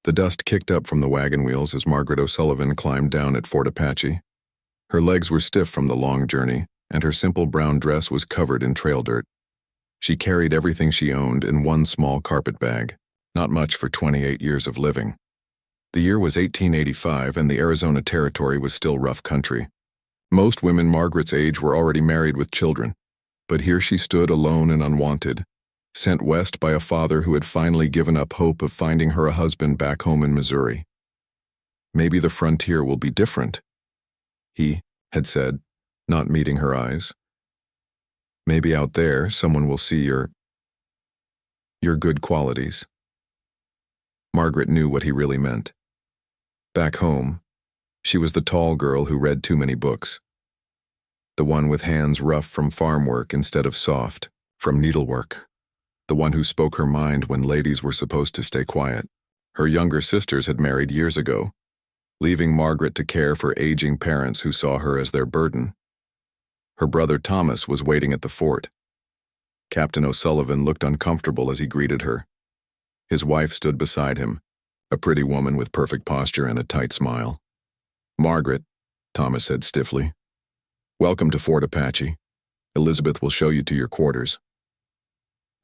The dust kicked up from the wagon wheels as Margaret O'Sullivan climbed down at Fort Apache. Her legs were stiff from the long journey, and her simple brown dress was covered in trail dirt. She carried everything she owned in one small carpet bag, not much for 28 years of living. The year was 1885, and the Arizona Territory was still rough country. Most women Margaret's age were already married with children, but here she stood alone and unwanted, sent west by a father who had finally given up hope of finding her a husband back home in Missouri. "Maybe the frontier will be different," he had said, not meeting her eyes. "Maybe out there someone will see your good qualities." Margaret knew what he really meant. Back home, she was the tall girl who read too many books. The one with hands rough from farm work instead of soft from needlework. The one who spoke her mind when ladies were supposed to stay quiet. Her younger sisters had married years ago, leaving Margaret to care for aging parents who saw her as their burden. Her brother Thomas was waiting at the fort. Captain O'Sullivan looked uncomfortable as he greeted her. His wife stood beside him, a pretty woman with perfect posture and a tight smile. "Margaret," Thomas said stiffly, "welcome to Fort Apache. Elizabeth will show you to your quarters."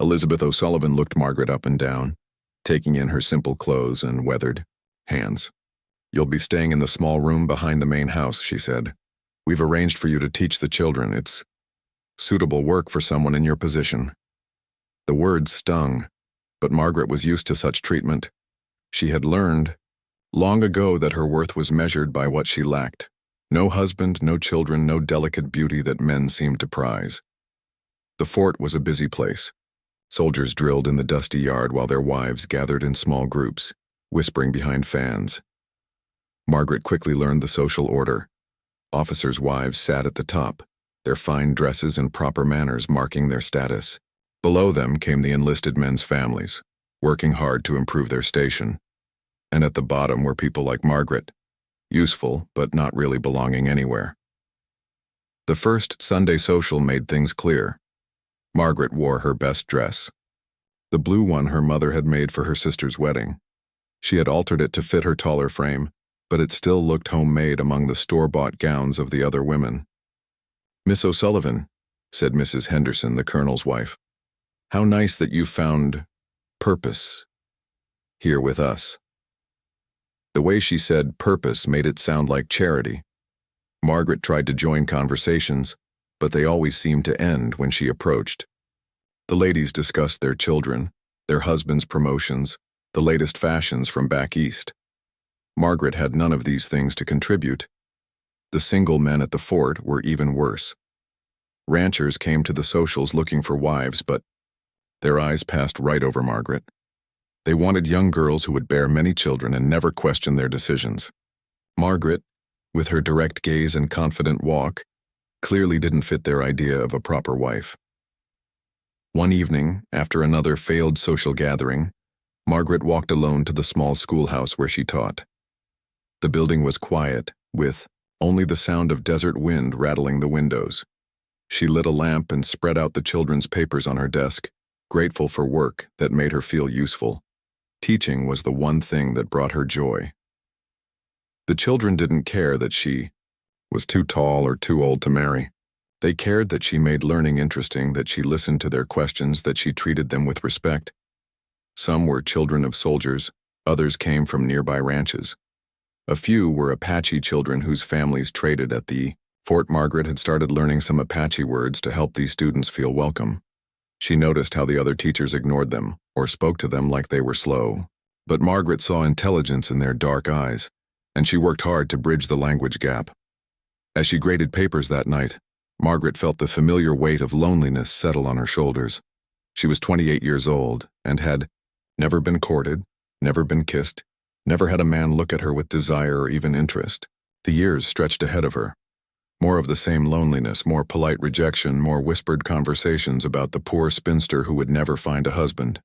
Elizabeth O'Sullivan looked Margaret up and down, taking in her simple clothes and weathered hands. "You'll be staying in the small room behind the main house," she said. "We've arranged for you to teach the children. It's suitable work for someone in your position." The words stung, but Margaret was used to such treatment. She had learned long ago that her worth was measured by what she lacked. No husband, no children, no delicate beauty that men seemed to prize. The fort was a busy place. Soldiers drilled in the dusty yard while their wives gathered in small groups, whispering behind fans. Margaret quickly learned the social order. Officers' wives sat at the top, their fine dresses and proper manners marking their status. Below them came the enlisted men's families, working hard to improve their station. And at the bottom were people like Margaret, useful but not really belonging anywhere. The first Sunday social made things clear. Margaret wore her best dress, the blue one her mother had made for her sister's wedding. She had altered it to fit her taller frame, but it still looked homemade among the store-bought gowns of the other women. "Miss O'Sullivan," said Mrs. Henderson, the colonel's wife, "how nice that you found purpose here with us." The way she said purpose made it sound like charity. Margaret tried to join conversations, but they always seemed to end when she approached. The ladies discussed their children, their husbands' promotions, the latest fashions from back east. Margaret had none of these things to contribute. The single men at the fort were even worse. Ranchers came to the socials looking for wives, but their eyes passed right over Margaret. They wanted young girls who would bear many children and never question their decisions. Margaret, with her direct gaze and confident walk, clearly didn't fit their idea of a proper wife. One evening, after another failed social gathering, Margaret walked alone to the small schoolhouse where she taught. The building was quiet, with only the sound of desert wind rattling the windows. She lit a lamp and spread out the children's papers on her desk, grateful for work that made her feel useful. Teaching was the one thing that brought her joy. The children didn't care that she was too tall or too old to marry. They cared that she made learning interesting, that she listened to their questions, that she treated them with respect. Some were children of soldiers, others came from nearby ranches. A few were Apache children whose families traded at the fort. Margaret had started learning some Apache words to help these students feel welcome. She noticed how the other teachers ignored them or spoke to them like they were slow. But Margaret saw intelligence in their dark eyes, and she worked hard to bridge the language gap. As she graded papers that night, Margaret felt the familiar weight of loneliness settle on her shoulders. She was 28 years old and had never been courted, never been kissed, never had a man look at her with desire or even interest. The years stretched ahead of her. More of the same loneliness, more polite rejection, more whispered conversations about the poor spinster who would never find a husband.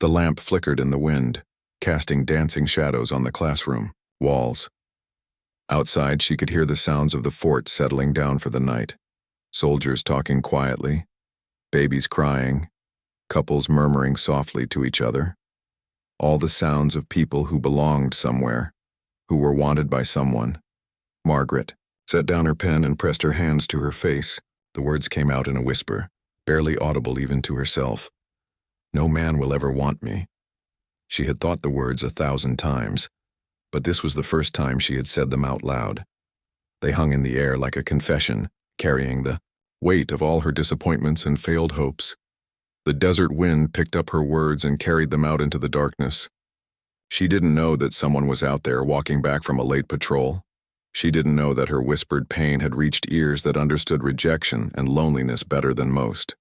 The lamp flickered in the wind, casting dancing shadows on the classroom walls. Outside, she could hear the sounds of the fort settling down for the night. Soldiers talking quietly, babies crying, couples murmuring softly to each other. all the sounds of people who belonged somewhere, who were wanted by someone. Margaret set down her pen and pressed her hands to her face. The words came out in a whisper, barely audible even to herself. "No man will ever want me." She had thought the words 1,000 times, but this was the first time she had said them out loud. They hung in the air like a confession, carrying the weight of all her disappointments and failed hopes. The desert wind picked up her words and carried them out into the darkness. She didn't know that someone was out there walking back from a late patrol. She didn't know that her whispered pain had reached ears that understood rejection and loneliness better than most.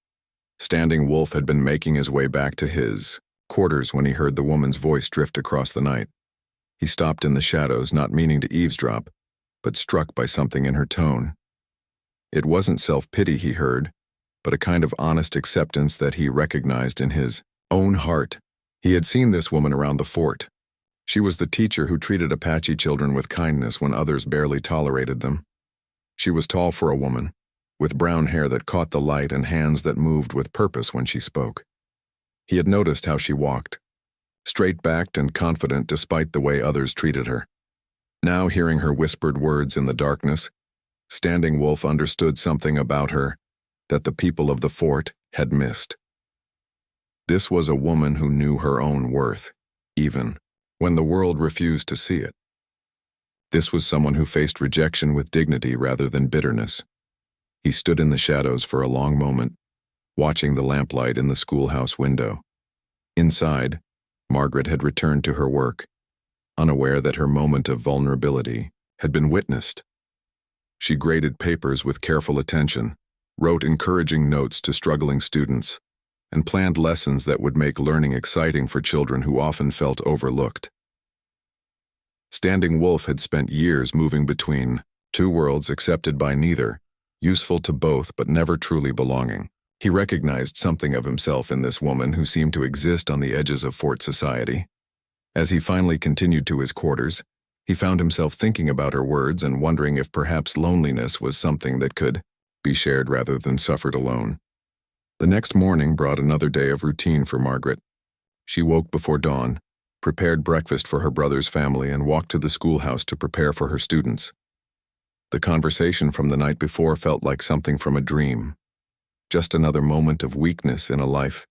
Standing Wolf had been making his way back to his quarters when he heard the woman's voice drift across the night. He stopped in the shadows, not meaning to eavesdrop, but struck by something in her tone. It wasn't self-pity he heard, but a kind of honest acceptance that he recognized in his own heart. He had seen this woman around the fort. She was the teacher who treated Apache children with kindness when others barely tolerated them. She was tall for a woman, with brown hair that caught the light and hands that moved with purpose when she spoke. He had noticed how she walked, straight-backed and confident despite the way others treated her. Now, hearing her whispered words in the darkness, Standing Wolf understood something about her that the people of the fort had missed. This was a woman who knew her own worth, even when the world refused to see it. This was someone who faced rejection with dignity rather than bitterness. He stood in the shadows for a long moment, watching the lamplight in the schoolhouse window. Inside, Margaret had returned to her work, unaware that her moment of vulnerability had been witnessed. She graded papers with careful attention, wrote encouraging notes to struggling students, and planned lessons that would make learning exciting for children who often felt overlooked. Standing Wolf had spent years moving between two worlds accepted by neither, useful to both but never truly belonging. He recognized something of himself in this woman who seemed to exist on the edges of fort society. As he finally continued to his quarters, he found himself thinking about her words and wondering if perhaps loneliness was something that could be shared rather than suffered alone. The next morning brought another day of routine for Margaret. She woke before dawn, prepared breakfast for her brother's family, and walked to the schoolhouse to prepare for her students. The conversation from the night before felt like something from a dream, just another moment of weakness in a life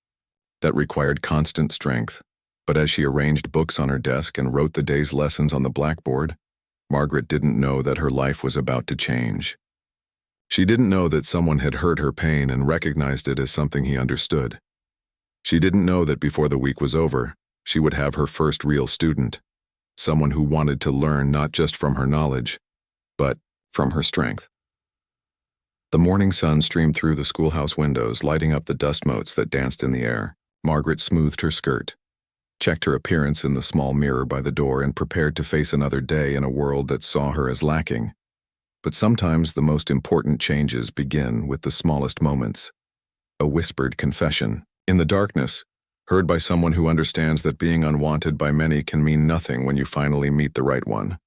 that required constant strength. But as she arranged books on her desk and wrote the day's lessons on the blackboard, Margaret didn't know that her life was about to change. She didn't know that someone had heard her pain and recognized it as something he understood. She didn't know that before the week was over, she would have her first real student, someone who wanted to learn not just from her knowledge, but from her strength. The morning sun streamed through the schoolhouse windows, lighting up the dust motes that danced in the air. Margaret smoothed her skirt, checked her appearance in the small mirror by the door, and prepared to face another day in a world that saw her as lacking. But sometimes the most important changes begin with the smallest moments. A whispered confession, in the darkness, heard by someone who understands that being unwanted by many can mean nothing when you finally meet the right one.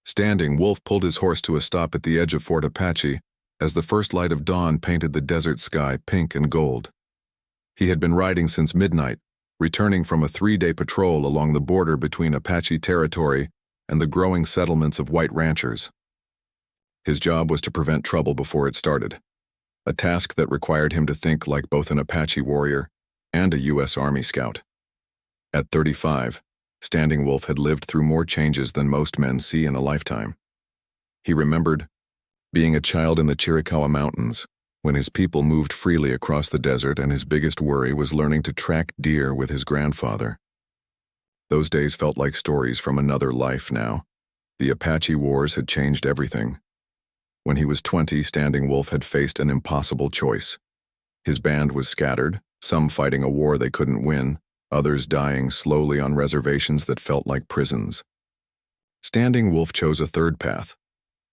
Standing Wolf pulled his horse to a stop at the edge of Fort Apache as the first light of dawn painted the desert sky pink and gold. He had been riding since midnight, returning from a 3-day patrol along the border between Apache territory and the growing settlements of white ranchers. His job was to prevent trouble before it started, a task that required him to think like both an Apache warrior and a U.S. Army scout. At 35, Standing Wolf had lived through more changes than most men see in a lifetime. He remembered being a child in the Chiricahua Mountains, when his people moved freely across the desert and his biggest worry was learning to track deer with his grandfather. Those days felt like stories from another life now. The Apache Wars had changed everything. When he was 20, Standing Wolf had faced an impossible choice. His band was scattered, some fighting a war they couldn't win, others dying slowly on reservations that felt like prisons. Standing Wolf chose a third path,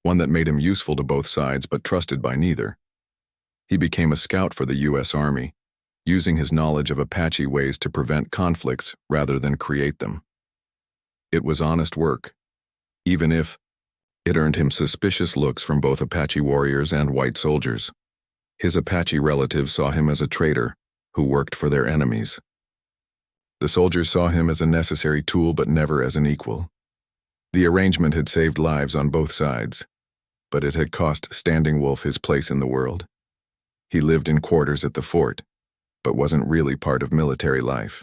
one that made him useful to both sides but trusted by neither. He became a scout for the U.S. Army, using his knowledge of Apache ways to prevent conflicts rather than create them. It was honest work, even if it earned him suspicious looks from both Apache warriors and white soldiers. His Apache relatives saw him as a traitor who worked for their enemies. The soldiers saw him as a necessary tool but never as an equal. The arrangement had saved lives on both sides, but it had cost Standing Wolf his place in the world. He lived in quarters at the fort, but wasn't really part of military life.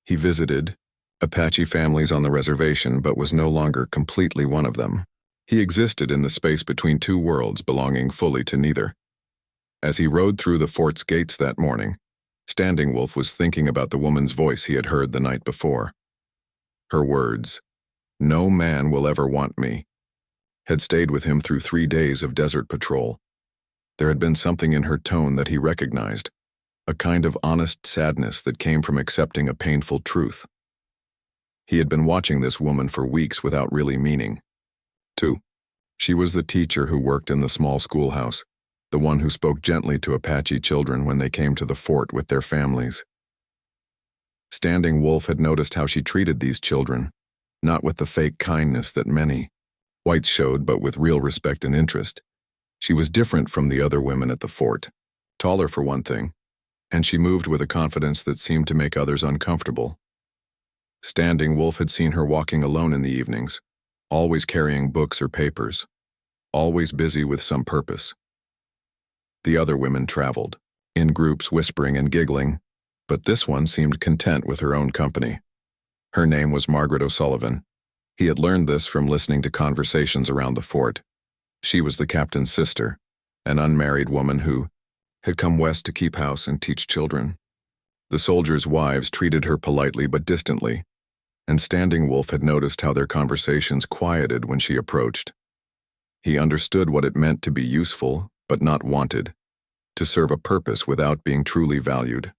He visited Apache families on the reservation but was no longer completely one of them. He existed in the space between two worlds, belonging fully to neither. As he rode through the fort's gates that morning, Standing Wolf was thinking about the woman's voice he had heard the night before. Her words, "No man will ever want me," had stayed with him through 3 days of desert patrol. There had been something in her tone that he recognized, a kind of honest sadness that came from accepting a painful truth. He had been watching this woman for weeks without really meaning. 2. She was the teacher who worked in the small schoolhouse, the one who spoke gently to Apache children when they came to the fort with their families. Standing Wolf had noticed how she treated these children, not with the fake kindness that many whites showed, but with real respect and interest. She was different from the other women at the fort, taller for one thing, and she moved with a confidence that seemed to make others uncomfortable. Standing Wolf had seen her walking alone in the evenings, always carrying books or papers, always busy with some purpose. The other women traveled, in groups whispering and giggling, but this one seemed content with her own company. Her name was Margaret O'Sullivan. He had learned this from listening to conversations around the fort. She was the captain's sister, an unmarried woman who had come west to keep house and teach children. The soldiers' wives treated her politely but distantly, and Standing Wolf had noticed how their conversations quieted when she approached. He understood what it meant to be useful but not wanted, to serve a purpose without being truly valued.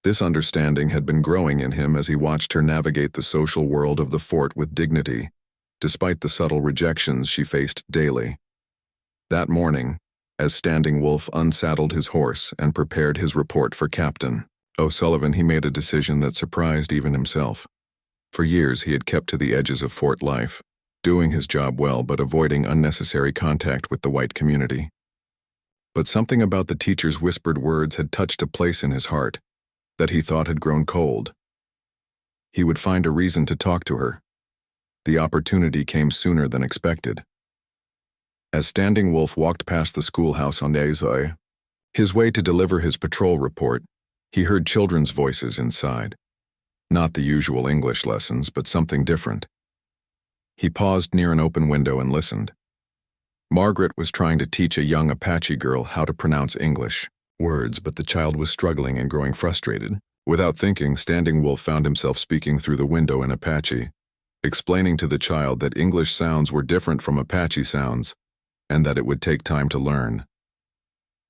This understanding had been growing in him as he watched her navigate the social world of the fort with dignity, despite the subtle rejections she faced daily. That morning, as Standing Wolf unsaddled his horse and prepared his report for Captain O'Sullivan, he made a decision that surprised even himself. For years he had kept to the edges of fort life, doing his job well but avoiding unnecessary contact with the white community. But something about the teacher's whispered words had touched a place in his heart that he thought had grown cold. He would find a reason to talk to her. The opportunity came sooner than expected. As Standing Wolf walked past the schoolhouse on his way to deliver his patrol report, he heard children's voices inside. Not the usual English lessons, but something different. He paused near an open window and listened. Margaret was trying to teach a young Apache girl how to pronounce English words, but the child was struggling and growing frustrated. Without thinking, Standing Wolf found himself speaking through the window in Apache, explaining to the child that English sounds were different from Apache sounds, and that it would take time to learn.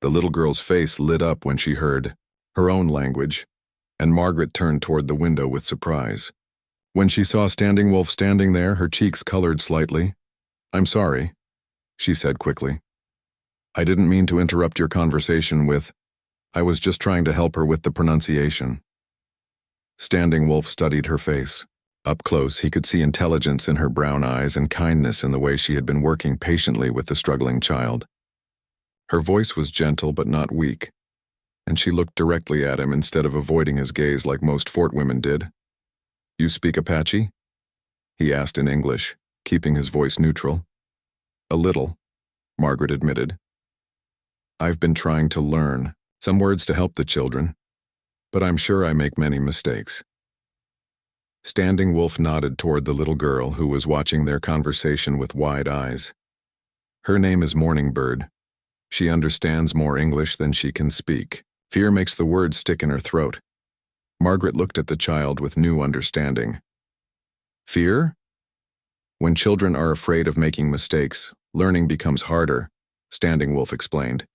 The little girl's face lit up when she heard her own language, and Margaret turned toward the window with surprise. When she saw Standing Wolf standing there, her cheeks colored slightly. "I'm sorry," she said quickly. "I didn't mean to interrupt your conversation with. I was just trying to help her with the pronunciation." Standing Wolf studied her face. Up close, he could see intelligence in her brown eyes and kindness in the way she had been working patiently with the struggling child. Her voice was gentle but not weak, and she looked directly at him instead of avoiding his gaze like most fort women did. "You speak Apache?" he asked in English, keeping his voice neutral. "A little," Margaret admitted. "I've been trying to learn some words to help the children, but I'm sure I make many mistakes." Standing Wolf nodded toward the little girl who was watching their conversation with wide eyes. "Her name is Morningbird. She understands more English than she can speak. Fear makes the words stick in her throat." Margaret looked at the child with new understanding. "Fear? When children are afraid of making mistakes, learning becomes harder," Standing Wolf explained.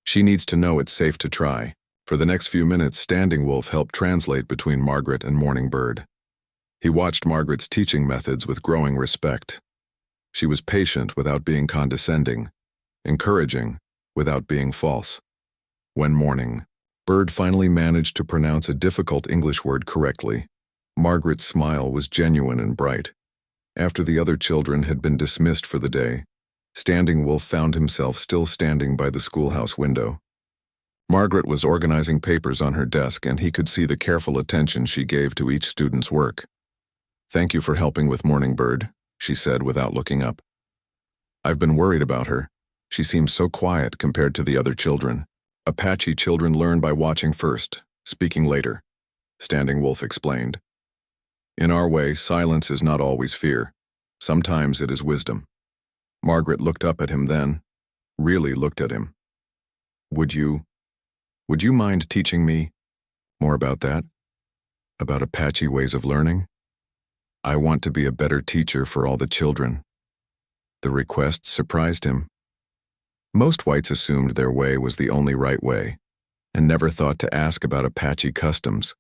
"She needs to know it's safe to try." For the next few minutes, Standing Wolf helped translate between Margaret and Morningbird. He watched Margaret's teaching methods with growing respect. She was patient without being condescending, encouraging without being false. When Morningbird finally managed to pronounce a difficult English word correctly, Margaret's smile was genuine and bright. After the other children had been dismissed for the day, Standing Wolf found himself still standing by the schoolhouse window. Margaret was organizing papers on her desk, and he could see the careful attention she gave to each student's work. "Thank you for helping with Morning Bird," she said without looking up. "I've been worried about her. She seems so quiet compared to the other children." "Apache children learn by watching first, speaking later," Standing Wolf explained. "In our way, silence is not always fear. Sometimes it is wisdom." Margaret looked up at him then, really looked at him. Would you mind teaching me more about that? About Apache ways of learning? I want to be a better teacher for all the children." The request surprised him. Most whites assumed their way was the only right way, and never thought to ask about Apache customs.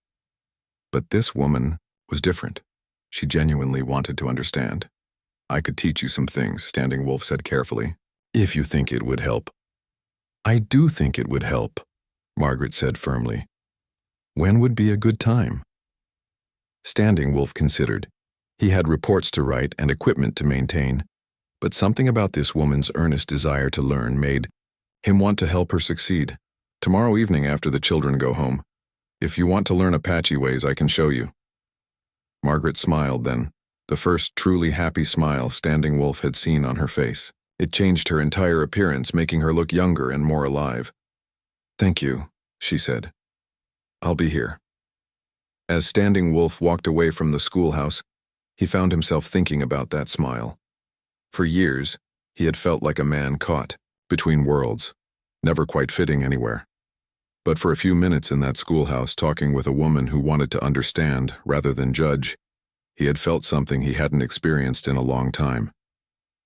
But this woman was different. She genuinely wanted to understand. "I could teach you some things," Standing Wolf said carefully, "if you think it would help." "I do think it would help," Margaret said firmly. "When would be a good time?" Standing Wolf considered. He had reports to write and equipment to maintain, but something about this woman's earnest desire to learn made him want to help her succeed. "Tomorrow evening after the children go home. If you want to learn Apache ways, I can show you." Margaret smiled then, the first truly happy smile Standing Wolf had seen on her face. It changed her entire appearance, making her look younger and more alive. "Thank you," she said. "I'll be here." As Standing Wolf walked away from the schoolhouse, he found himself thinking about that smile. For years, he had felt like a man caught between worlds, never quite fitting anywhere. But for a few minutes in that schoolhouse, talking with a woman who wanted to understand rather than judge, he had felt something he hadn't experienced in a long time.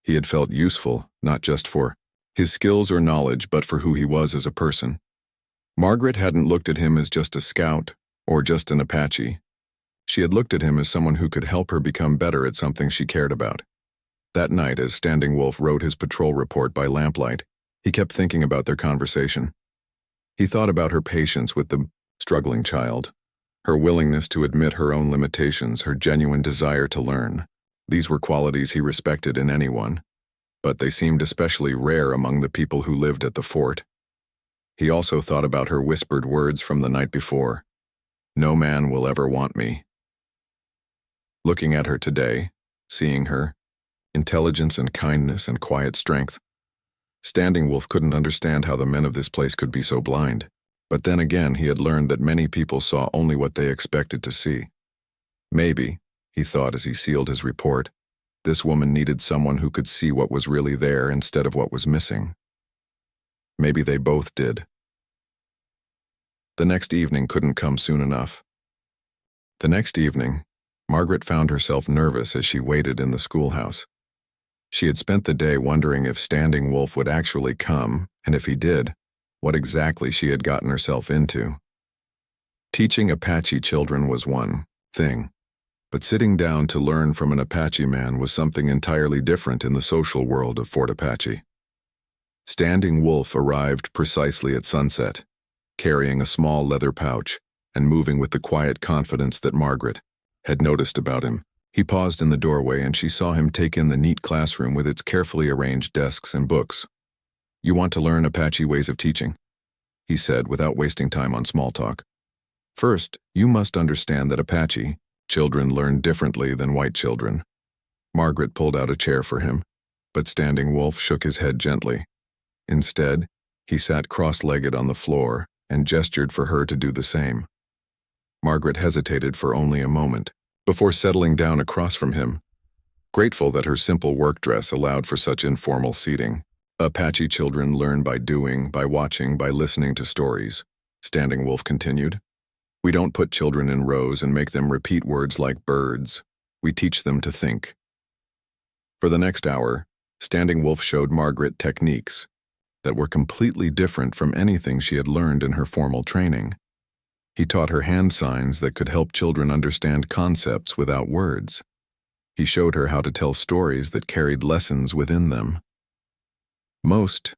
He had felt useful, not just for his skills or knowledge, but for who he was as a person. Margaret hadn't looked at him as just a scout or just an Apache. She had looked at him as someone who could help her become better at something she cared about. That night, as Standing Wolf wrote his patrol report by lamplight, he kept thinking about their conversation. He thought about her patience with the struggling child, her willingness to admit her own limitations, her genuine desire to learn. These were qualities he respected in anyone, but they seemed especially rare among the people who lived at the fort. He also thought about her whispered words from the night before, "No man will ever want me." Looking at her today, seeing her, intelligence and kindness and quiet strength, Standing Wolf couldn't understand how the men of this place could be so blind. But then again, he had learned that many people saw only what they expected to see. Maybe, he thought as he sealed his report, this woman needed someone who could see what was really there instead of what was missing. Maybe they both did. The next evening couldn't come soon enough. The next evening, Margaret found herself nervous as she waited in the schoolhouse. She had spent the day wondering if Standing Wolf would actually come, and if he did, what exactly she had gotten herself into. Teaching Apache children was one thing, but sitting down to learn from an Apache man was something entirely different in the social world of Fort Apache. Standing Wolf arrived precisely at sunset, carrying a small leather pouch and moving with the quiet confidence that Margaret had noticed about him. He paused in the doorway and she saw him take in the neat classroom with its carefully arranged desks and books. "You want to learn Apache ways of teaching?" he said without wasting time on small talk. "First, you must understand that Apache children learn differently than white children." Margaret pulled out a chair for him, but Standing Wolf shook his head gently. Instead, he sat cross-legged on the floor and gestured for her to do the same. Margaret hesitated for only a moment before settling down across from him, grateful that her simple work dress allowed for such informal seating. "Apache children learn by doing, by watching, by listening to stories," Standing Wolf continued. "We don't put children in rows and make them repeat words like birds. We teach them to think." For the next hour, Standing Wolf showed Margaret techniques that were completely different from anything she had learned in her formal training. He taught her hand signs that could help children understand concepts without words. He showed her how to tell stories that carried lessons within them. Most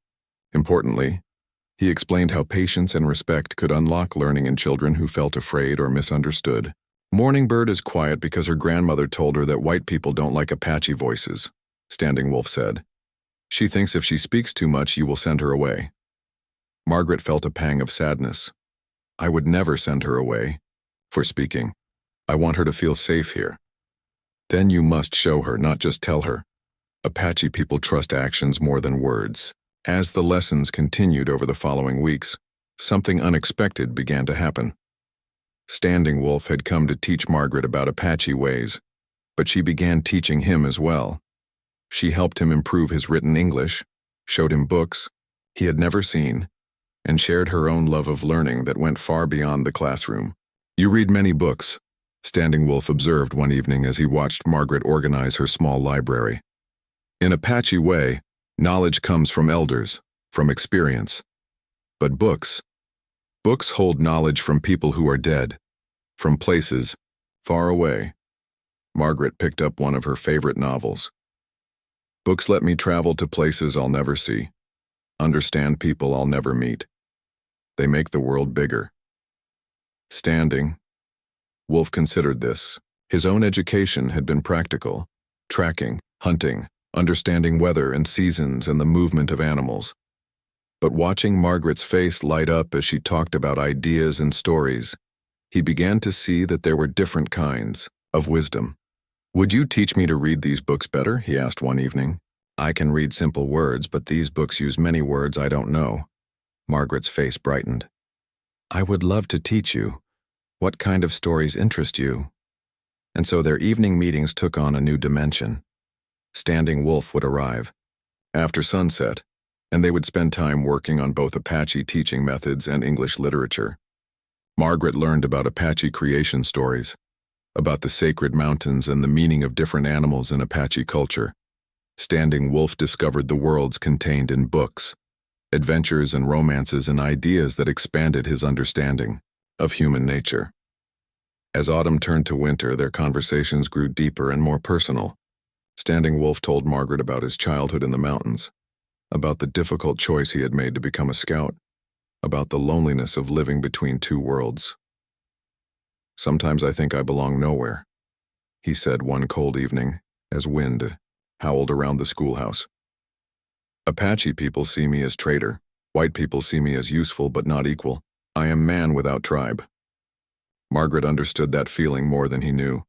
importantly, he explained how patience and respect could unlock learning in children who felt afraid or misunderstood. "Morning Bird is quiet because her grandmother told her that white people don't like Apache voices," Standing Wolf said. "She thinks if she speaks too much, you will send her away." Margaret felt a pang of sadness. I would never send her away for speaking. I want her to feel safe here. Then you must show her, not just tell her. Apache people trust actions more than words. As the lessons continued over the following weeks, something unexpected began to happen. Standing Wolf had come to teach Margaret about Apache ways, but she began teaching him as well. She helped him improve his written English, showed him books he had never seen, and shared her own love of learning that went far beyond the classroom. You read many books, Standing Wolf observed one evening as he watched Margaret organize her small library. In Apache way, knowledge comes from elders, from experience. But books hold knowledge from people who are dead, from places far away. Margaret picked up one of her favorite novels. Books let me travel to places I'll never see, understand people I'll never meet. They make the world bigger. Standing Wolf considered this. His own education had been practical, tracking, hunting, understanding weather and seasons and the movement of animals. But watching Margaret's face light up as she talked about ideas and stories, he began to see that there were different kinds of wisdom. Would you teach me to read these books better? He asked one evening. I can read simple words, but these books use many words I don't know. Margaret's face brightened. I would love to teach you. What kind of stories interest you? And so their evening meetings took on a new dimension. Standing Wolf would arrive after sunset, and they would spend time working on both Apache teaching methods and English literature. Margaret learned about Apache creation stories, about the sacred mountains and the meaning of different animals in Apache culture. Standing Wolf discovered the worlds contained in books, adventures and romances and ideas that expanded his understanding of human nature. As autumn turned to winter, their conversations grew deeper and more personal. Standing Wolf told Margaret about his childhood in the mountains, about the difficult choice he had made to become a scout, about the loneliness of living between two worlds. Sometimes I think I belong nowhere, he said one cold evening as wind howled around the schoolhouse. Apache people see me as traitor. White people see me as useful but not equal. I am man without tribe. Margaret understood that feeling more than he knew.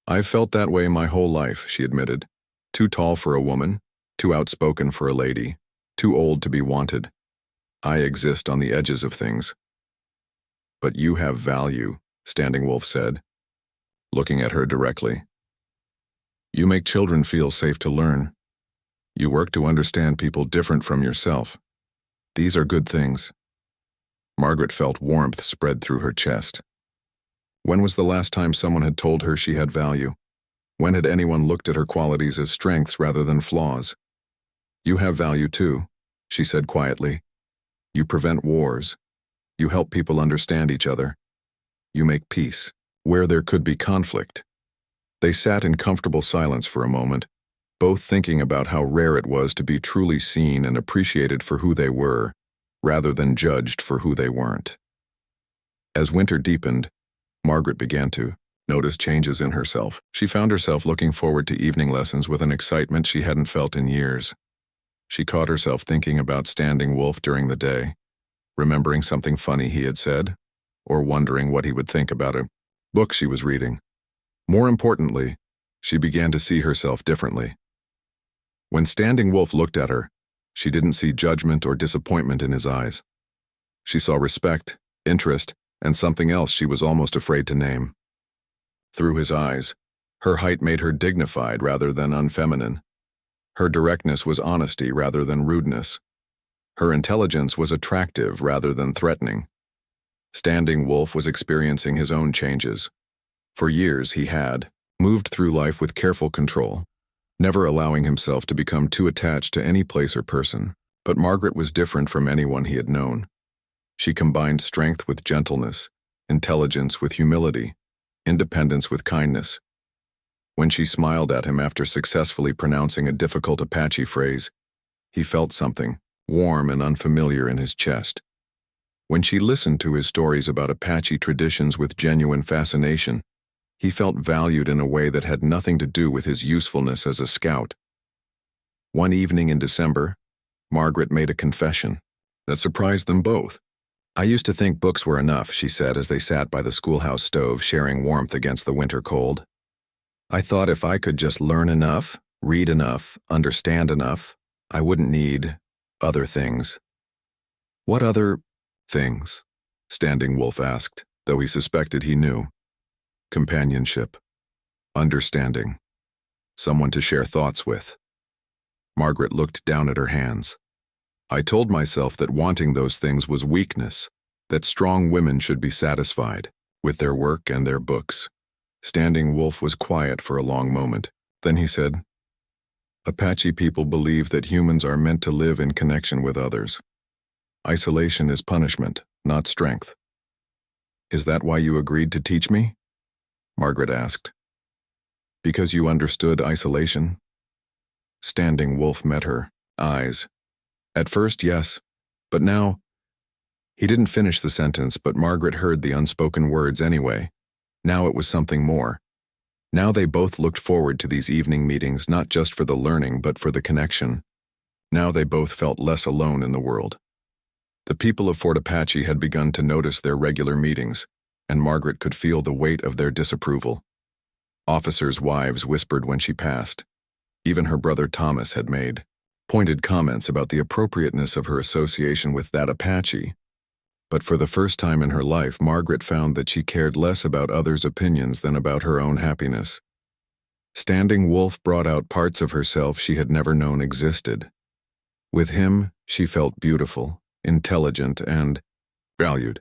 I've felt that way my whole life, she admitted. Too tall for a woman, too outspoken for a lady, too old to be wanted. I exist on the edges of things. But you have value, Standing Wolf said, looking at her directly. You make children feel safe to learn. You work to understand people different from yourself. These are good things. Margaret felt warmth spread through her chest. When was the last time someone had told her she had value? When had anyone looked at her qualities as strengths rather than flaws? You have value too, she said quietly. You prevent wars. You help people understand each other. You make peace where there could be conflict. They sat in comfortable silence for a moment, both thinking about how rare it was to be truly seen and appreciated for who they were, rather than judged for who they weren't. As winter deepened, Margaret began to notice changes in herself. She found herself looking forward to evening lessons with an excitement she hadn't felt in years. She caught herself thinking about Standing Wolf during the day, remembering something funny he had said, or wondering what he would think about a book she was reading. More importantly, she began to see herself differently. When Standing Wolf looked at her, she didn't see judgment or disappointment in his eyes. She saw respect, interest, and something else she was almost afraid to name. Through his eyes, her height made her dignified rather than unfeminine. Her directness was honesty rather than rudeness. Her intelligence was attractive rather than threatening. Standing Wolf was experiencing his own changes. For years he had moved through life with careful control, never allowing himself to become too attached to any place or person. But Margaret was different from anyone he had known. She combined strength with gentleness, intelligence with humility, independence with kindness. When she smiled at him after successfully pronouncing a difficult Apache phrase, he felt something warm and unfamiliar in his chest. When she listened to his stories about Apache traditions with genuine fascination, he felt valued in a way that had nothing to do with his usefulness as a scout. One evening in December, Margaret made a confession. that surprised them both. "I used to think books were enough," she said as they sat by the schoolhouse stove sharing warmth against the winter cold. "I thought if I could just learn enough, read enough, understand enough, I wouldn't need other things." "What other things?" Standing Wolf asked, though he suspected he knew. "Companionship, understanding, someone to share thoughts with." Margaret looked down at her hands. "I told myself that wanting those things was weakness, that strong women should be satisfied with their work and their books." Standing Wolf was quiet for a long moment. Then he said, "Apache people believe that humans are meant to live in connection with others. Isolation is punishment, not strength." "Is that why you agreed to teach me?" Margaret asked. "Because you understood isolation?" Standing Wolf met her eyes. "At first, yes, but now—" He didn't finish the sentence, but Margaret heard the unspoken words anyway. Now it was something more. Now they both looked forward to these evening meetings, not just for the learning, but for the connection. Now they both felt less alone in the world. The people of Fort Apache had begun to notice their regular meetings, and Margaret could feel the weight of their disapproval. Officers' wives whispered when she passed. Even her brother Thomas had made pointed comments about the appropriateness of her association with that Apache. But for the first time in her life, Margaret found that she cared less about others' opinions than about her own happiness. Standing Wolf brought out parts of herself she had never known existed. With him, she felt beautiful, intelligent, and valued.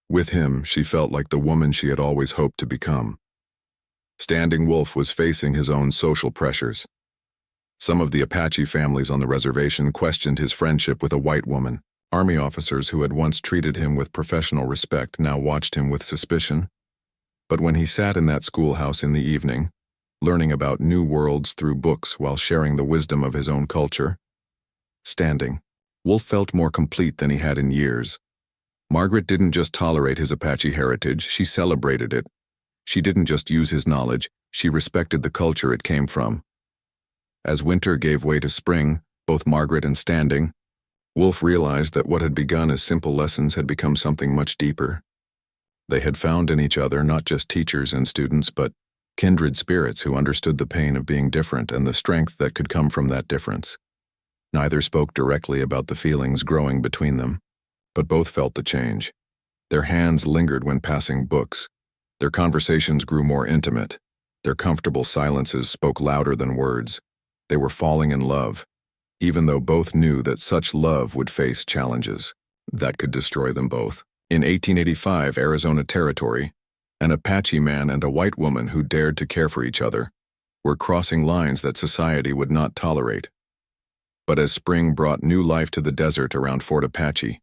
With him, she felt like the woman she had always hoped to become. Standing Wolf was facing his own social pressures. Some of the Apache families on the reservation questioned his friendship with a white woman. Army officers who had once treated him with professional respect now watched him with suspicion. But when he sat in that schoolhouse in the evening, learning about new worlds through books while sharing the wisdom of his own culture, Standing Wolf felt more complete than he had in years. Margaret didn't just tolerate his Apache heritage, she celebrated it. She didn't just use his knowledge, she respected the culture it came from. As winter gave way to spring, both Margaret and Standing Wolf realized that what had begun as simple lessons had become something much deeper. They had found in each other not just teachers and students, but kindred spirits who understood the pain of being different and the strength that could come from that difference. Neither spoke directly about the feelings growing between them, but both felt the change. Their hands lingered when passing books. Their conversations grew more intimate. Their comfortable silences spoke louder than words. They were falling in love, even though both knew that such love would face challenges that could destroy them both. In 1885, Arizona Territory, an Apache man and a white woman who dared to care for each other were crossing lines that society would not tolerate. But as spring brought new life to the desert around Fort Apache,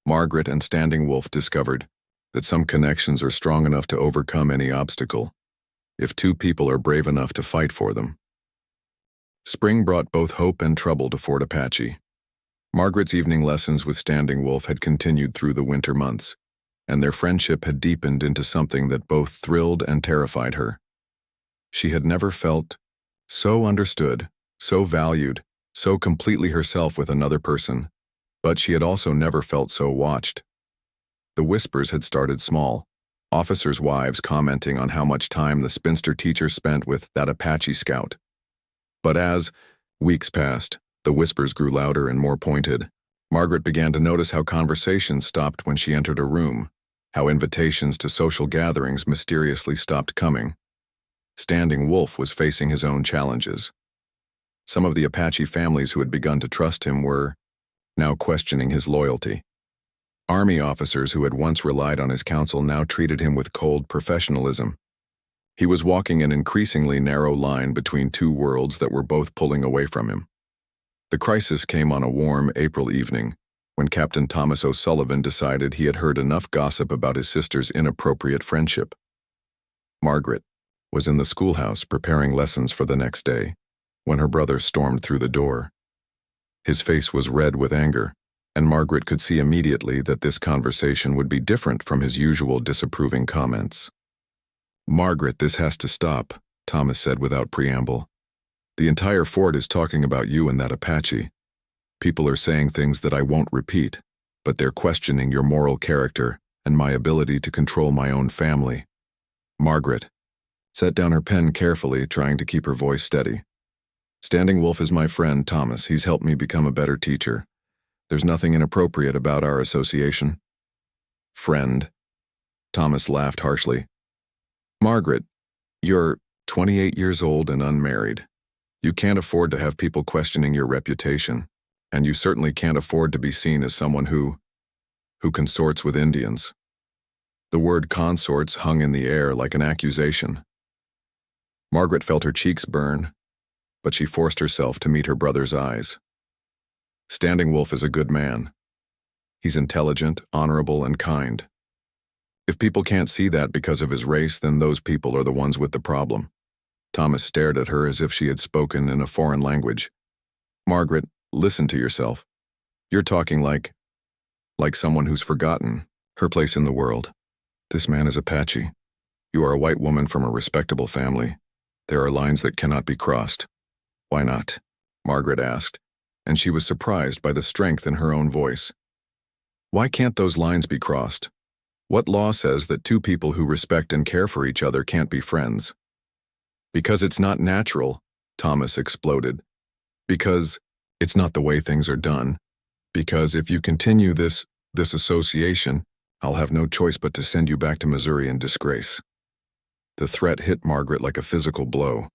Margaret and Standing Wolf discovered that some connections are strong enough to overcome any obstacle, if two people are brave enough to fight for them. Spring brought both hope and trouble to Fort Apache. Margaret's evening lessons with Standing Wolf had continued through the winter months, and their friendship had deepened into something that both thrilled and terrified her. She had never felt so understood, so valued, so completely herself with another person, but she had also never felt so watched. The whispers had started small, officers' wives commenting on how much time the spinster teacher spent with that Apache scout. But as weeks passed, the whispers grew louder and more pointed. Margaret began to notice how conversations stopped when she entered a room, how invitations to social gatherings mysteriously stopped coming. Standing Wolf was facing his own challenges. Some of the Apache families who had begun to trust him were now questioning his loyalty. Army officers who had once relied on his counsel now treated him with cold professionalism. He was walking an increasingly narrow line between two worlds that were both pulling away from him. The crisis came on a warm April evening, when Captain Thomas O'Sullivan decided he had heard enough gossip about his sister's inappropriate friendship. Margaret was in the schoolhouse preparing lessons for the next day, when her brother stormed through the door. His face was red with anger, and Margaret could see immediately that this conversation would be different from his usual disapproving comments. "Margaret, this has to stop," Thomas said without preamble. "The entire fort is talking about you and that Apache." People are saying things that I won't repeat, but they're questioning your moral character and my ability to control my own family. Margaret set down her pen carefully, trying to keep her voice steady. Standing Wolf is my friend, Thomas. He's helped me become a better teacher. There's nothing inappropriate about our association. Friend. Thomas laughed harshly. Margaret, you're 28 years old and unmarried. You can't afford to have people questioning your reputation, and you certainly can't afford to be seen as someone who consorts with Indians. The word consorts hung in the air like an accusation. Margaret felt her cheeks burn, but she forced herself to meet her brother's eyes. Standing Wolf is a good man. He's intelligent, honorable, and kind. If people can't see that because of his race, then those people are the ones with the problem. Thomas stared at her as if she had spoken in a foreign language. Margaret, listen to yourself. You're talking like someone who's forgotten her place in the world. This man is Apache. You are a white woman from a respectable family. There are lines that cannot be crossed. Why not? Margaret asked, and she was surprised by the strength in her own voice. Why can't those lines be crossed? What law says that two people who respect and care for each other can't be friends? Because it's not natural, Thomas exploded. Because it's not the way things are done. Because if you continue this association, I'll have no choice but to send you back to Missouri in disgrace. The threat hit Margaret like a physical blow.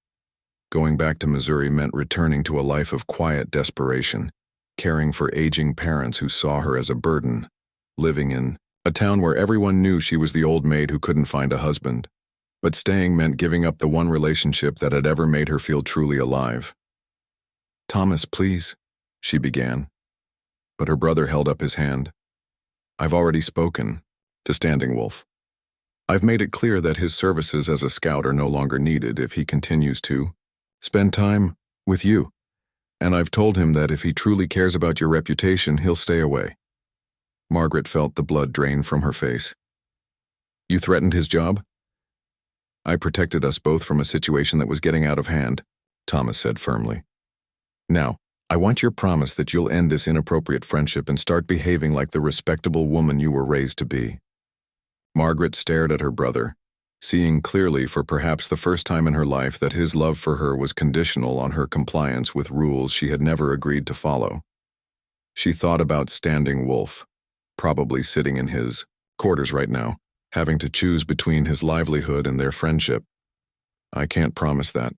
Going back to Missouri meant returning to a life of quiet desperation, caring for aging parents who saw her as a burden, living in a town where everyone knew she was the old maid who couldn't find a husband. But staying meant giving up the one relationship that had ever made her feel truly alive. Thomas, please, she began. But her brother held up his hand. I've already spoken to Standing Wolf. I've made it clear that his services as a scout are no longer needed if he continues to spend time with you. And I've told him that if he truly cares about your reputation, he'll stay away. Margaret felt the blood drain from her face. You threatened his job? I protected us both from a situation that was getting out of hand, Thomas said firmly. Now, I want your promise that you'll end this inappropriate friendship and start behaving like the respectable woman you were raised to be. Margaret stared at her brother, seeing clearly for perhaps the first time in her life that his love for her was conditional on her compliance with rules she had never agreed to follow. She thought about Standing Wolf, probably sitting in his quarters right now, having to choose between his livelihood and their friendship. I can't promise that,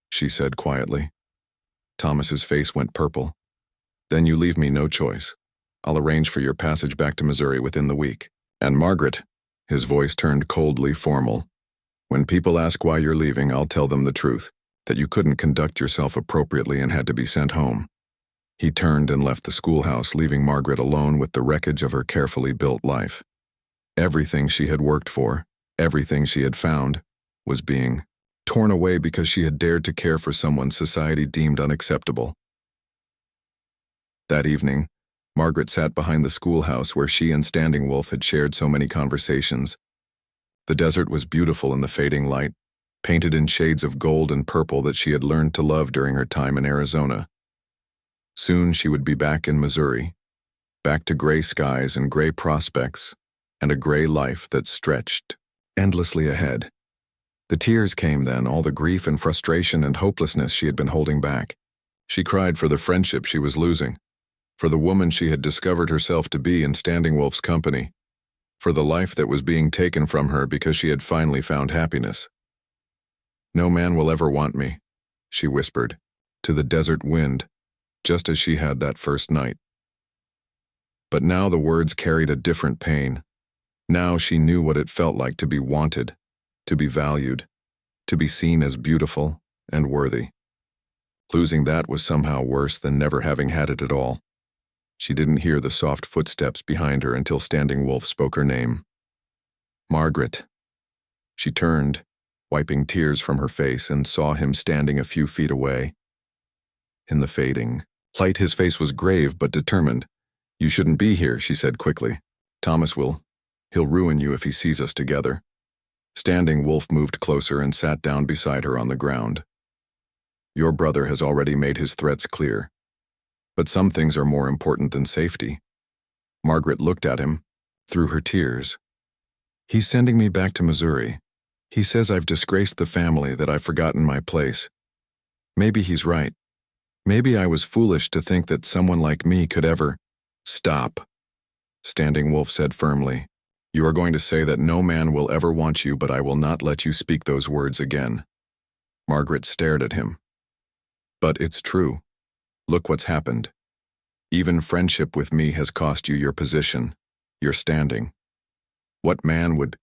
she said quietly. Thomas's face went purple. Then you leave me no choice. I'll arrange for your passage back to Missouri within the week. And Margaret, his voice turned coldly formal. When people ask why you're leaving, I'll tell them the truth, that you couldn't conduct yourself appropriately and had to be sent home. He turned and left the schoolhouse, leaving Margaret alone with the wreckage of her carefully built life. Everything she had worked for, everything she had found, was being torn away because she had dared to care for someone society deemed unacceptable. That evening, Margaret sat behind the schoolhouse where she and Standing Wolf had shared so many conversations. The desert was beautiful in the fading light, painted in shades of gold and purple that she had learned to love during her time in Arizona. Soon she would be back in Missouri, back to gray skies and gray prospects, and a gray life that stretched endlessly ahead. The tears came then, all the grief and frustration and hopelessness she had been holding back. She cried for the friendship she was losing, for the woman she had discovered herself to be in Standing Wolf's company, for the life that was being taken from her because she had finally found happiness. No man will ever want me, she whispered, to the desert wind, just as she had that first night. But now the words carried a different pain. Now she knew what it felt like to be wanted, to be valued, to be seen as beautiful and worthy. Losing that was somehow worse than never having had it at all. She didn't hear the soft footsteps behind her until Standing Wolf spoke her name. Margaret. She turned, wiping tears from her face, and saw him standing a few feet away. In the fading light, his face was grave but determined. You shouldn't be here, she said quickly. Thomas he'll ruin you if he sees us together. Standing Wolf moved closer and sat down beside her on the ground. Your brother has already made his threats clear. But some things are more important than safety. Margaret looked at him, through her tears. He's sending me back to Missouri. He says I've disgraced the family, that I've forgotten my place. Maybe he's right. Maybe I was foolish to think that someone like me could ever— Stop, Standing Wolf said firmly. You are going to say that no man will ever want you, but I will not let you speak those words again. Margaret stared at him. But it's true. Look what's happened. Even friendship with me has cost you your position, your standing. What man would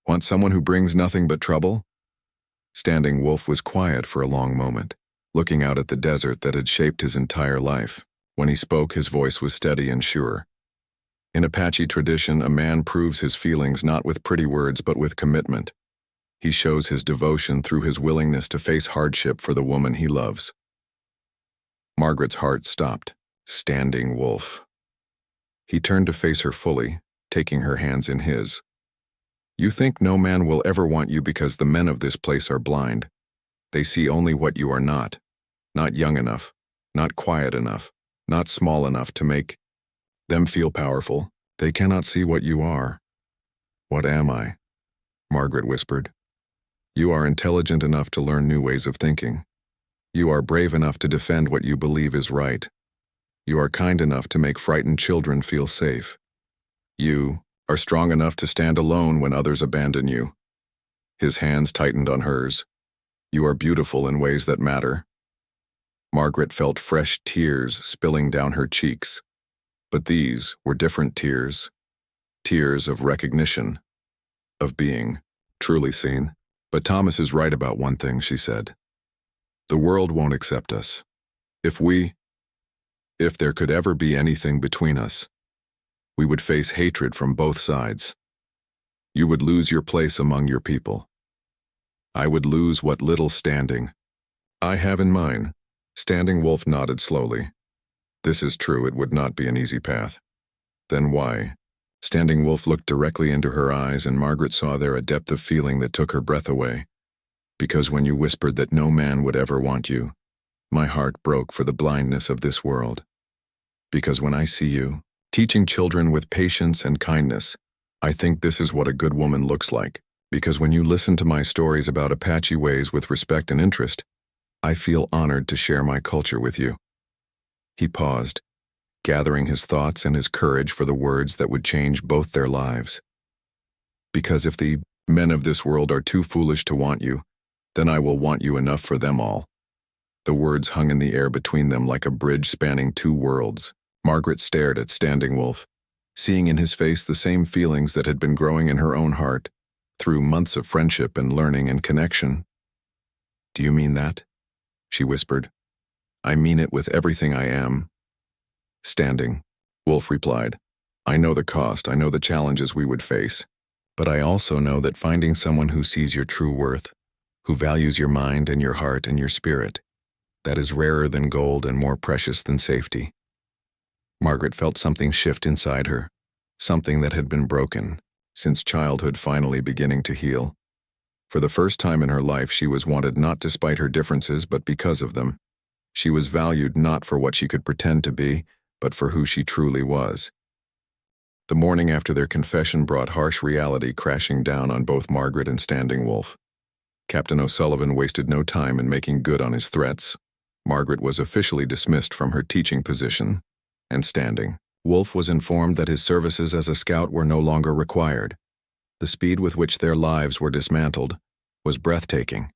want someone who brings nothing but trouble? Standing Wolf was quiet for a long moment, looking out at the desert that had shaped his entire life. When he spoke, his voice was steady and sure. In Apache tradition, a man proves his feelings not with pretty words but with commitment. He shows his devotion through his willingness to face hardship for the woman he loves. Margaret's heart stopped. Standing Wolf. He turned to face her fully, taking her hands in his. You think no man will ever want you because the men of this place are blind. They see only what you are not young enough, not quiet enough, not small enough to make them feel powerful. They cannot see what you are. What am I? Margaret whispered. You are intelligent enough to learn new ways of thinking. You are brave enough to defend what you believe is right. You are kind enough to make frightened children feel safe. You are strong enough to stand alone when others abandon you. His hands tightened on hers. You are beautiful in ways that matter. Margaret felt fresh tears spilling down her cheeks. But these were different tears. Tears of recognition, of being truly seen. But Thomas is right about one thing, she said. The world won't accept us. If there could ever be anything between us, we would face hatred from both sides. You would lose your place among your people. I would lose what little standing I have in mine. Standing Wolf nodded slowly. This is true, it would not be an easy path. Then why? Standing Wolf looked directly into her eyes, and Margaret saw there a depth of feeling that took her breath away. Because when you whispered that no man would ever want you, my heart broke for the blindness of this world. Because when I see you, teaching children with patience and kindness, I think this is what a good woman looks like. Because when you listen to my stories about Apache ways with respect and interest, I feel honored to share my culture with you. He paused, gathering his thoughts and his courage for the words that would change both their lives. Because if the men of this world are too foolish to want you, then I will want you enough for them all. The words hung in the air between them like a bridge spanning two worlds. Margaret stared at Standing Wolf, seeing in his face the same feelings that had been growing in her own heart through months of friendship and learning and connection. Do you mean that? She whispered. I mean it with everything I am. Standing Wolf replied. I know the cost, I know the challenges we would face, but I also know that finding someone who sees your true worth, who values your mind and your heart and your spirit, that is rarer than gold and more precious than safety. Margaret felt something shift inside her, something that had been broken, since childhood finally beginning to heal. For the first time in her life, she was wanted not despite her differences, but because of them. She was valued not for what she could pretend to be, but for who she truly was. The morning after their confession brought harsh reality crashing down on both Margaret and Standing Wolf. Captain O'Sullivan wasted no time in making good on his threats. Margaret was officially dismissed from her teaching position, and Standing Wolf was informed that his services as a scout were no longer required. The speed with which their lives were dismantled was breathtaking.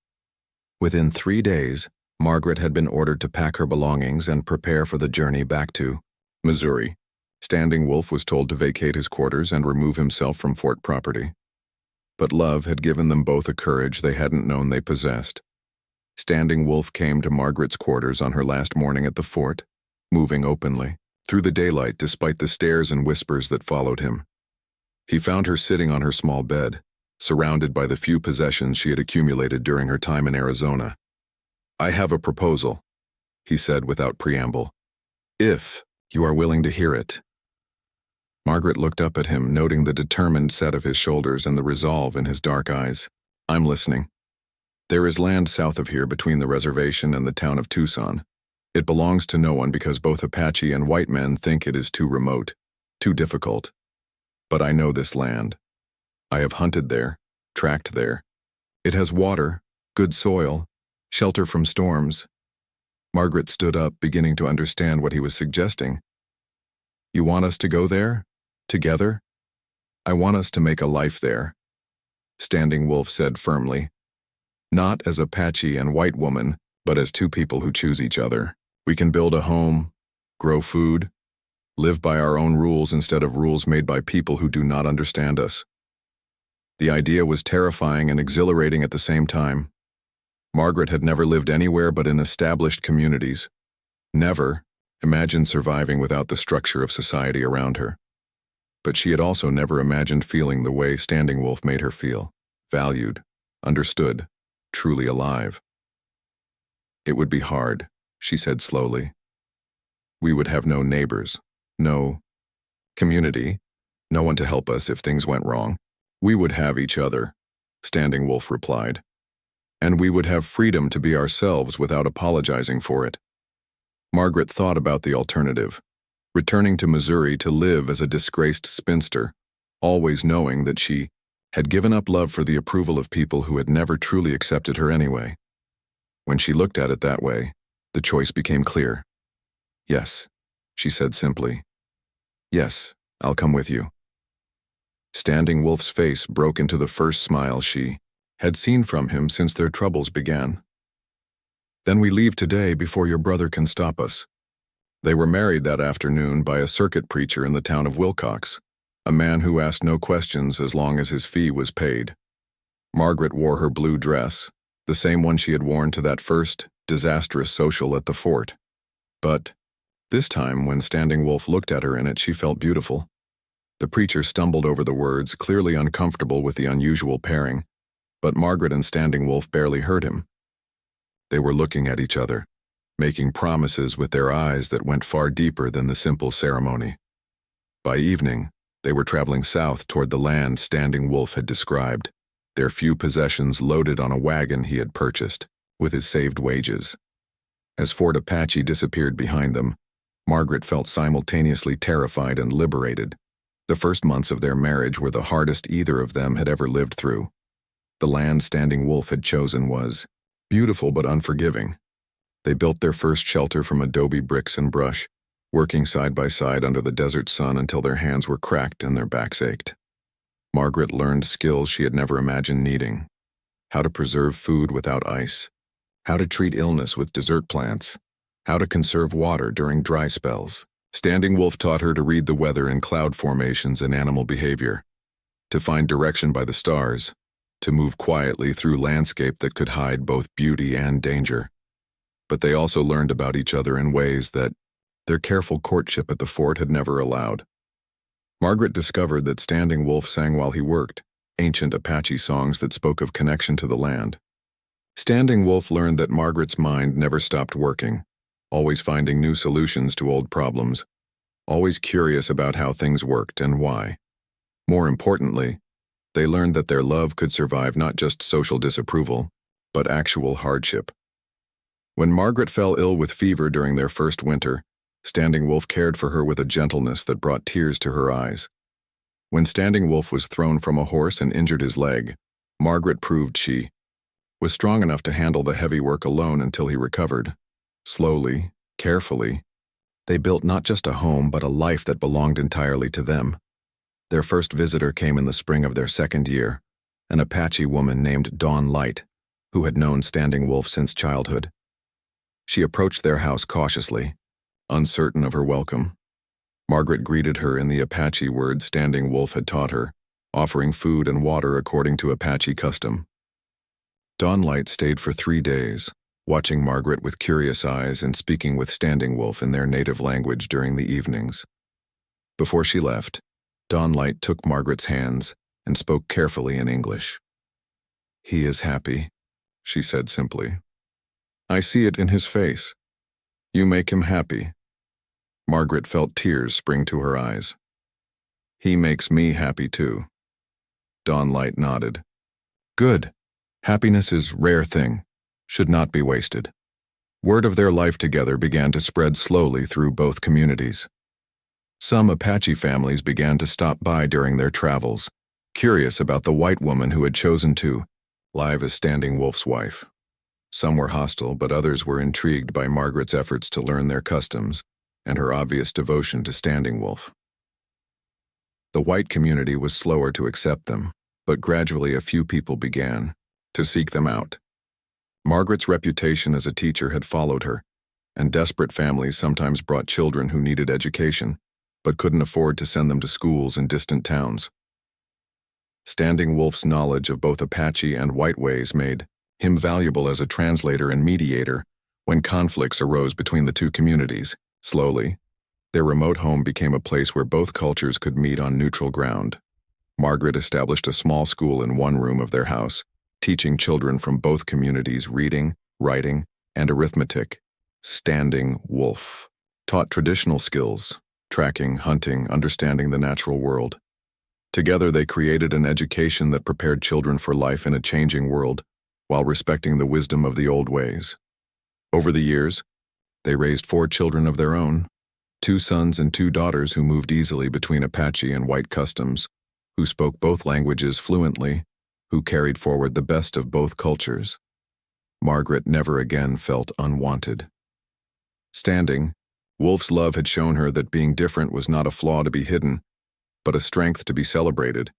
Within 3 days, Margaret had been ordered to pack her belongings and prepare for the journey back to Missouri. Standing Wolf was told to vacate his quarters and remove himself from fort property. But love had given them both a courage they hadn't known they possessed. Standing Wolf came to Margaret's quarters on her last morning at the fort, moving openly through the daylight despite the stares and whispers that followed him. He found her sitting on her small bed, surrounded by the few possessions she had accumulated during her time in Arizona. I have a proposal, he said without preamble. If you are willing to hear it. Margaret looked up at him, noting the determined set of his shoulders and the resolve in his dark eyes. I'm listening. There is land south of here between the reservation and the town of Tucson. It belongs to no one because both Apache and white men think it is too remote, too difficult. But I know this land. I have hunted there, tracked there. It has water, good soil, shelter from storms. Margaret stood up, beginning to understand what he was suggesting. You want us to go there? Together? I want us to make a life there, Standing Wolf said firmly. Not as Apache and white woman, but as two people who choose each other. We can build a home, grow food, live by our own rules instead of rules made by people who do not understand us. The idea was terrifying and exhilarating at the same time. Margaret had never lived anywhere but in established communities. Never imagined surviving without the structure of society around her. But she had also never imagined feeling the way Standing Wolf made her feel, valued, understood, truly alive. It would be hard, she said slowly. We would have no neighbors, no community, no one to help us if things went wrong. We would have each other, Standing Wolf replied. And we would have freedom to be ourselves without apologizing for it. Margaret thought about the alternative, returning to Missouri to live as a disgraced spinster, always knowing that she had given up love for the approval of people who had never truly accepted her anyway. When she looked at it that way, the choice became clear. Yes, she said simply. Yes, I'll come with you. Standing Wolf's face broke into the first smile she had seen from him since their troubles began. Then we leave today before your brother can stop us. They were married that afternoon by a circuit preacher in the town of Wilcox, a man who asked no questions as long as his fee was paid. Margaret wore her blue dress, the same one she had worn to that first, disastrous social at the fort. But this time, when Standing Wolf looked at her in it, she felt beautiful. The preacher stumbled over the words, clearly uncomfortable with the unusual pairing, but Margaret and Standing Wolf barely heard him. They were looking at each other, making promises with their eyes that went far deeper than the simple ceremony. By evening, they were traveling south toward the land Standing Wolf had described, their few possessions loaded on a wagon he had purchased, with his saved wages. As Fort Apache disappeared behind them, Margaret felt simultaneously terrified and liberated. The first months of their marriage were the hardest either of them had ever lived through. The land Standing Wolf had chosen was beautiful but unforgiving. They built their first shelter from adobe bricks and brush, working side by side under the desert sun until their hands were cracked and their backs ached. Margaret learned skills she had never imagined needing: how to preserve food without ice, how to treat illness with dessert plants, how to conserve water during dry spells. Standing Wolf taught her to read the weather and cloud formations and animal behavior, to find direction by the stars, to move quietly through landscape that could hide both beauty and danger. But they also learned about each other in ways that their careful courtship at the fort had never allowed. Margaret discovered that Standing Wolf sang while he worked, ancient Apache songs that spoke of connection to the land. Standing Wolf learned that Margaret's mind never stopped working, always finding new solutions to old problems, always curious about how things worked and why. More importantly, they learned that their love could survive not just social disapproval, but actual hardship. When Margaret fell ill with fever during their first winter, Standing Wolf cared for her with a gentleness that brought tears to her eyes. When Standing Wolf was thrown from a horse and injured his leg, Margaret proved she was strong enough to handle the heavy work alone until he recovered. Slowly, carefully, they built not just a home but a life that belonged entirely to them. Their first visitor came in the spring of their second year, an Apache woman named Dawn Light, who had known Standing Wolf since childhood. She approached their house cautiously, uncertain of her welcome. Margaret greeted her in the Apache words Standing Wolf had taught her, offering food and water according to Apache custom. Dawn Light stayed for 3 days, watching Margaret with curious eyes and speaking with Standing Wolf in their native language during the evenings. Before she left, Dawn Light took Margaret's hands and spoke carefully in English. "He is happy," she said simply. "I see it in his face. You make him happy." Margaret felt tears spring to her eyes. "He makes me happy too." Dawn Light nodded. "Good. Happiness is a rare thing, should not be wasted." Word of their life together began to spread slowly through both communities. Some Apache families began to stop by during their travels, curious about the white woman who had chosen to live as Standing Wolf's wife. Some were hostile, but others were intrigued by Margaret's efforts to learn their customs and her obvious devotion to Standing Wolf. The white community was slower to accept them, but gradually a few people began to seek them out. Margaret's reputation as a teacher had followed her, and desperate families sometimes brought children who needed education, but couldn't afford to send them to schools in distant towns. Standing Wolf's knowledge of both Apache and white ways made him valuable as a translator and mediator when conflicts arose between the two communities. Slowly, their remote home became a place where both cultures could meet on neutral ground. Margaret established a small school in one room of their house, teaching children from both communities reading, writing, and arithmetic. Standing Wolf taught traditional skills, tracking, hunting, understanding the natural world. Together they created an education that prepared children for life in a changing world, while respecting the wisdom of the old ways. Over the years, they raised 4 children of their own, 2 sons and 2 daughters who moved easily between Apache and white customs, who spoke both languages fluently, who carried forward the best of both cultures. Margaret never again felt unwanted. Standing Wolf's love had shown her that being different was not a flaw to be hidden, but a strength to be celebrated.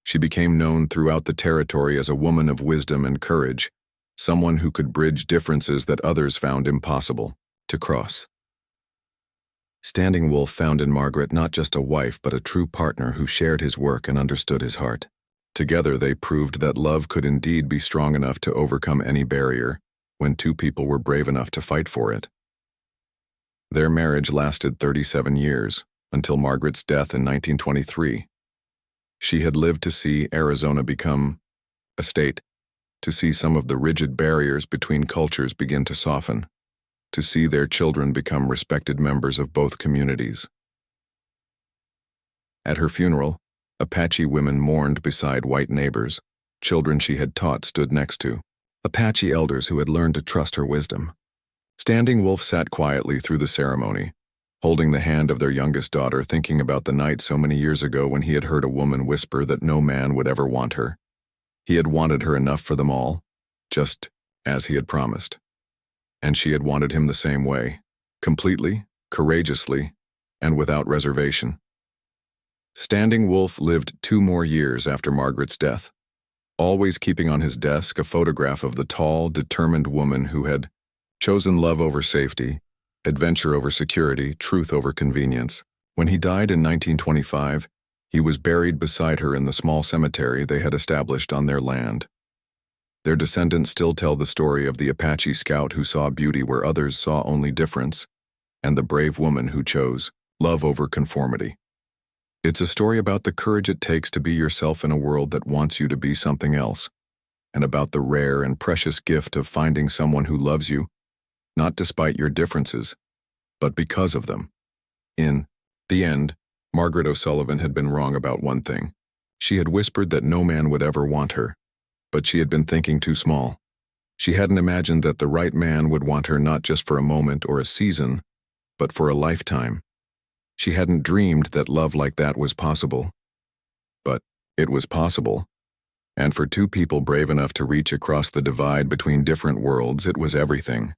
She became known throughout the territory as a woman of wisdom and courage, someone who could bridge differences that others found impossible to cross. Standing Wolf found in Margaret not just a wife but a true partner who shared his work and understood his heart. Together they proved that love could indeed be strong enough to overcome any barrier when 2 people were brave enough to fight for it. Their marriage lasted 37 years, until Margaret's death in 1923. She had lived to see Arizona become a state, to see some of the rigid barriers between cultures begin to soften, to see their children become respected members of both communities. At her funeral, Apache women mourned beside white neighbors. Children she had taught stood next to Apache elders who had learned to trust her wisdom. Standing Wolf sat quietly through the ceremony, holding the hand of their youngest daughter, thinking about the night so many years ago when he had heard a woman whisper that no man would ever want her. He had wanted her enough for them all, just as he had promised. And she had wanted him the same way, completely, courageously, and without reservation. Standing Wolf lived 2 more years after Margaret's death, always keeping on his desk a photograph of the tall, determined woman who had chosen love over safety, adventure over security, truth over convenience. When he died in 1925, he was buried beside her in the small cemetery they had established on their land. Their descendants still tell the story of the Apache scout who saw beauty where others saw only difference, and the brave woman who chose love over conformity. It's a story about the courage it takes to be yourself in a world that wants you to be something else, and about the rare and precious gift of finding someone who loves you, not despite your differences, but because of them. In the end, Margaret O'Sullivan had been wrong about one thing. She had whispered that no man would ever want her, but she had been thinking too small. She hadn't imagined that the right man would want her not just for a moment or a season, but for a lifetime. She hadn't dreamed that love like that was possible. But it was possible. And for 2 people brave enough to reach across the divide between different worlds, it was everything.